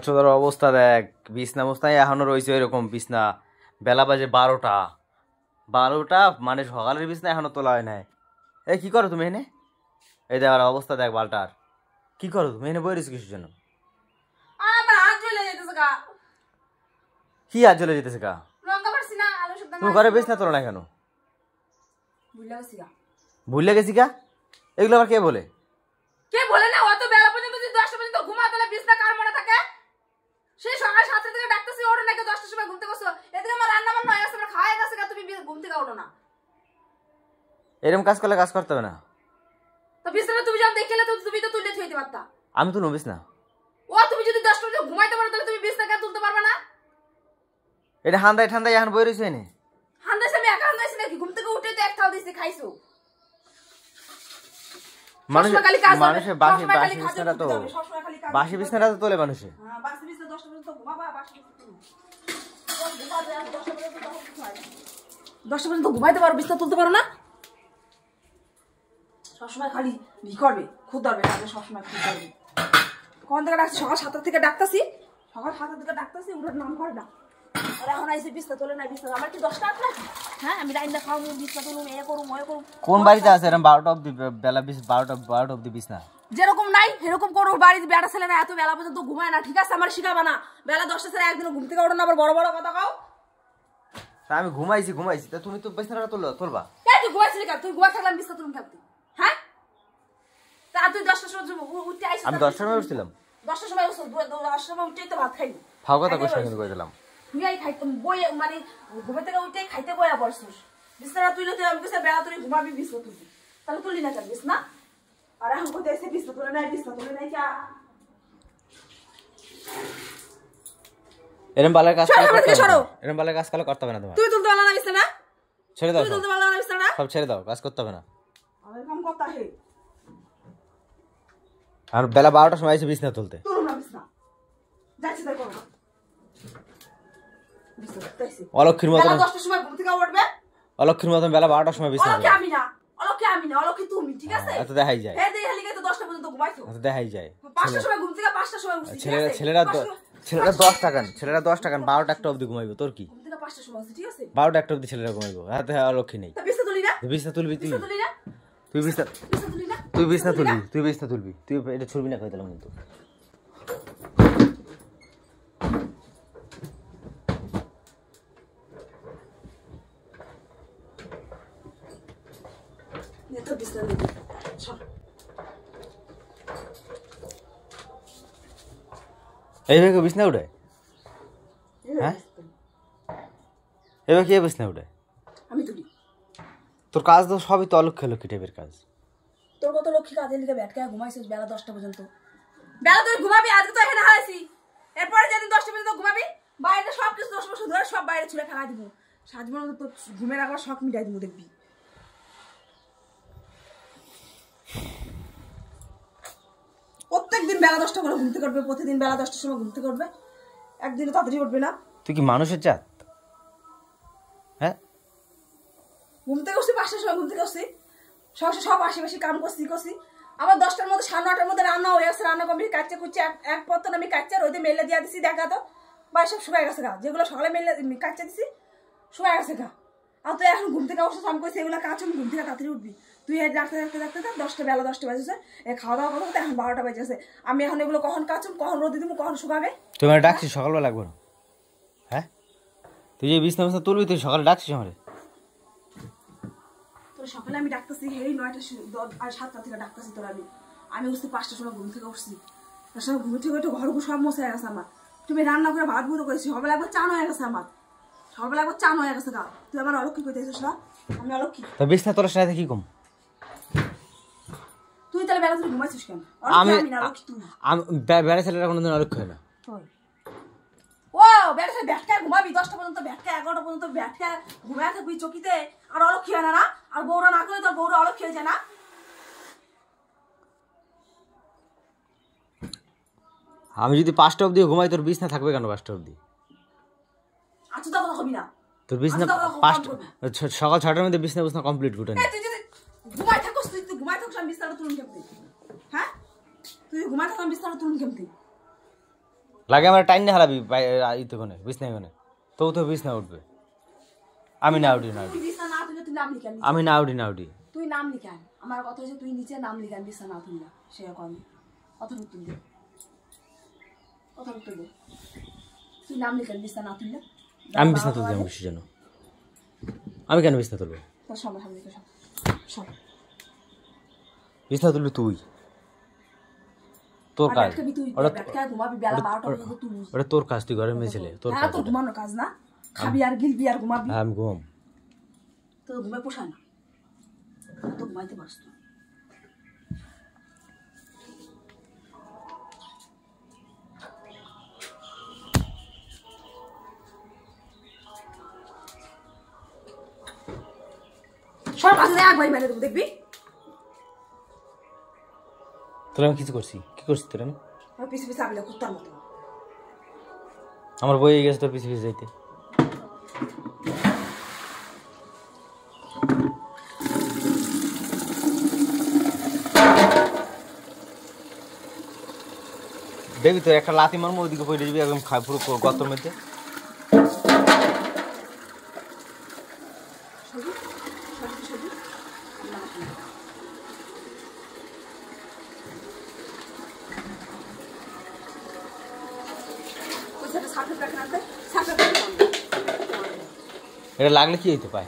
ছোটর অবস্থা দেখ, বিছনা বস্তায় এখনো রয়েছে এরকম বিছনা। বেলা বাজে 12টা, মানে সকালের বিছনা এখনো তোলা হয় নাই। এই কি করো তুমি এনে? এই দেখ অবস্থা দেখ বালটার। কি করো তুমি এনে বই রয়েছো কিসের জন্য? কি হাত জ্বলে যেতেছে গা? তুমি ঘরে বিছনা তোলো না কেন? ভুলে গেছি গা? এগুলো আবার কে বলে? কে বলে না? অত বেলা পর্যন্ত যদি 10টা পর্যন্ত ঘুমাও তাহলে বিছনা কার মনে থাকে? সেই সকাল 7টা থেকে ডাকতেছি ওঠো নাকি 10টার সময় ঘুম থেকে বসো। এদিকে আমার রান্না বান্না হয়ে গেছে, আমরা খাওয়া গেছে, তুমি ঘুম থেকে ওঠো না। এরকম কাজ করলে কাজ করতে হবে না। তো বিছনা তুমি যখন দেখলে তো তুমি তো তুলে থইতে পারতা। আমি তুলবো বিছনা? ও তুমি যদি 10টা পর্যন্ত ঘুমাইতে পারো তাহলে তুমি বিছনা কেন তুলতে পারবে না? এটা হান্দাই ঠান্দাই এখন বই রয়েছে এনে। হান্দাইছে আমি একা হান্দাইছি নাকি? ঘুম থেকে উঠে তো এক থাল দিছি খাইছো। মানুষের বাসি বিছনাটা তো তোলে মানুষে। হ্যাঁ, বাসি বিছনা 10টা পর্যন্ত ঘুমাবা, বাসি বিছনা 10টা পর্যন্ত ঘুমাইতে পারো, বিছনা তুলতে পারো না? সবসময় খালি ই করবে, খুদ ধরবে, তাহলে সবসময় খুদ ধরবে। কখন থেকে ডাকছি? সকাল 7টা থেকে ডাকতাছি, উঠার নাম করে না। আর এখন আইসে বিছনা তোলে না, বিছনা আমার কি 10টা আছে নাকি? হ্যাঁ, আমি রাইন্দা খাওয়া বিছনা তুলুম, এ করুম, ওয়ে করুম। কোন বাড়িতে আছে এরকম 12টা অবধি বেলা 12টা অবধি বিছনা? যেরকম নাই এরকম করো। বাড়িতে বেড়া ছেলে না এত বেলা পর্যন্ত ঘুমায় না, ঠিক আছে? আমার শিখাবা না। বেলা 10টা ছেলে একদিন ঘুম থেকে ওঠো না, আবার বড় বড় কথা কও। আমি ঘুমাইছি তা তুমি তো বিছনাটা তুলবা। তুই ঘুমাইছিলি কেন? তুই ঘুমা থাকলাম বিছনা তুলুম থাকতি, হ্যাঁ? তা তুই 10টার সময় উঠতে আইছিস? আমি 10টার সময় উঠছিলাম। 10টার সময় উঠছিস? 10টার সময় উঠেই তো ভাত খাইনি। ফাও কথা কইছ কিন্তু কই দিলাম। তুই খাইতাম বই, মানে ঘুমে থেকে উঠে খাইতে বইয়া পড়ছিস। বিছনা তুই লতে আমি কইছে বেলা তুই ঘুমাবি, বিছনা তুলবি, তাহলে তুলি না কেন বিছনা? আর এখন কইতে আইছে বিছনা তুলে নাই কি? এরকম বালের কাজ করতে হবে না তোমার। তুই তুলতে পারলা না বিছনা? ছেড়ে দাও, তুই তুলতে পারলা না বিছনা? সব ছেড়ে দাও, কাজ করতে হবে না। আর এরকম কথা হে। আর বেলা 12টার সময় এসে বিছনা তুলতে। তুলুম না বিছনা, যাইছে তাই করো। অলক্ষীর মতন 10টার সময় ঘুম থেকে উঠবে, অলক্ষীর মতন বেলা 12টার সময় বিছনা তুলবে। অলক্ষী তুমি, ঠিক আছে? এত দেখাই যায়। এই দেখালি তো 10টা পর্যন্ত ঘুমাইছো। এত দেখাই যায়। 5টার সময় ঘুম থেকে 5টার সময় উঠছি। ছেলেরা 10 টাকা 12টা একটা অবধি ঘুমাইবো, তোর কি? ঘুম থেকে 5টার সময় উঠছি, ঠিক আছে? 12টা একটা অবধি ছেলেরা ঘুমাইবো, হাতে অলক্ষী নেই। তা বিছনা তুলি না? বিছনা তুলবি তুই? তুলি না? তুই বিছনা তুলি না? তুলবি। তুই এটা ছুড়বি না কই দিলাম কিন্তু। তো বিছনা দিবি। চল। এইভাবে বিছনা উঠে? হ্যাঁ, এবার কি বিছনা উঠে? আমি তুলি। তোর কাজ তো সবই তো অলক্ষী টাইপের কাজ। তোর কত লক্ষ্মী কাজের লিগে ব্যাটকা ঘুমাইছিস বেলা 10টা পর্যন্ত। বেলা তুই ঘুমাবি, আজকে তো এখানে হারাইছি। এরপরে যেদিন 10টা পর্যন্ত ঘুমাবি, বাইরে সব কিছু 10 বছর ধরে সব বাইরে ছুঁড়ে ফেলা দিব। সাজবো না তো ঘুমের একবার শখ মিটাই দিব, দেখবি। প্রত্যেকদিন বেলা 10টা করে ঘুমতে করবে, প্রতিদিন বেলা 10টার সময় ঘুমতে করবে, একদিনও তাড়াতাড়ি উঠবে না। তুই কি মানুষের জাত? হ্যাঁ, ঘুমতে করছি 5টার সময়, ঘুমতে করছি সব আশেপাশে কাম করছি। আবার 10টার মধ্যে 9:30টার মধ্যে রান্না হয়ে গেছে, রান্না কমপ্লিট, কাচ্চা কুচ্চা এক পত্তন আমি কাচ্চা রোদে মেলে দিয়ে দিছি, দেখা তো বাড়ি সব শুকায় গেছে গা, যেগুলো সকালে মেলে কাচ্চা দিছি শুকায় গেছে গা। আর তুই এখন ঘুম থেকে অবশ্য আমি কইছি এগুলো কাজ, ঘুম থেকে তাড়াতাড়ি উঠবি। তুই রাখতে 10টা বেলা 10টা বাজেছে, খাওয়া দাওয়া করতে এখন 12টা বাজেছে। আমি এখন এগুলো কখন কাচুম, কখন রোদে দিব, কখন শুকাবে? তুই মানে ডাকছিস সকালবেলা লাগবে না? হ্যাঁ, তুই যে বিছনা তুলবি, তুই সকালে ডাকছিস আমারে? তোর সকালে আমি ডাকতেছি, হেই 9টা আর 7টা থেকে ডাকতেছি তোর। আমি উঠছি 5টার সময় ঘুম থেকে উঠছি। তার সময় ঘুম থেকে উঠে ঘর সব মশা হয়ে গেছে আমার। তুমি রান্না করে ভাত বুড়ো করেছি, সকালে একবার চান হয়ে গেছে আমার, গা। তুই আমার অলক্ষী কইতেছিস না? আমি অলক্ষী? তো বিছনা তোলার সাথে কি কম? তুই তাহলে বেলা তুই ঘুমাইছিস কেন? আমি বেড়া ছেলেরা কোনোদিন অলক্ষী হয় না। ও বেড়া ছেলে ব্যাটকা ঘুমাবি 10টা পর্যন্ত, ব্যাটকা 11টা পর্যন্ত ব্যাটকা ঘুমায় থাকবি চকিতে, আর অলক্ষী হয় না? আর বউরা না করে তোর বউরা অলক্ষী হয়ে যায় না? আমি যদি 5টা অবধি ঘুমাই, তোর বিছনা থাকবে কেন 5টা অবধি? আচ্ছা তো কথা হবি না। তোর বিছনা সকাল 6টার মধ্যে বিছনা কমপ্লিট গুটে নে। তুই যদি ঘুমাই থাকস, তুই ঘুমাই থাকস, আমি বিছনাটা তুলুন কেমনে? হ্যাঁ, তুই ঘুমাতে আমি বিছানা তুলুন কেমতি লাগে আমার টাইম না হারাবি ইতে কোনে বিছনায় কোনে তো বিছনা উঠবে আমি না উঠি তুই বিছানা না তুলে তুই নাম লিখান আমি না উঠি তুই নাম লিখান আমার কথা হচ্ছে তুই নিচে নাম লিখান বিছানা না তুললা সে কম কথা উত্তর দে তুই নাম লিখান বিছানা না তুললা আমি বিছনা তুলতে যাবো কিসের জন্য আমি কেন বিছনা তুলবো তোর সামনে সামনে তো সব বিছনা তুলবি তুই তোর কাজ ওটা তোর কাজ তুই ঘরের মেয়ে ছেলে তোর কাজ তোর ঘুমানোর কাজ না খাবি আর গিলবি আর ঘুমাবি আমি ঘুম তোর ঘুমে পোষায় না তো ঘুমাইতে পারছ না সব কাছে এক ভাই মেরে দেবো দেখবি তোরা আমি কিছু করছি কি করছি তোরা আমি পিছে পিছে আগলে কুত্তার মতো আমার বই গেছে তোর পিছে যাইতে দেখবি তো একটা লাথি মারমো ওইদিকে পড়ে যাবি একদম পুরো গর্তের মধ্যে এটা লাগলে কি হইতে পায়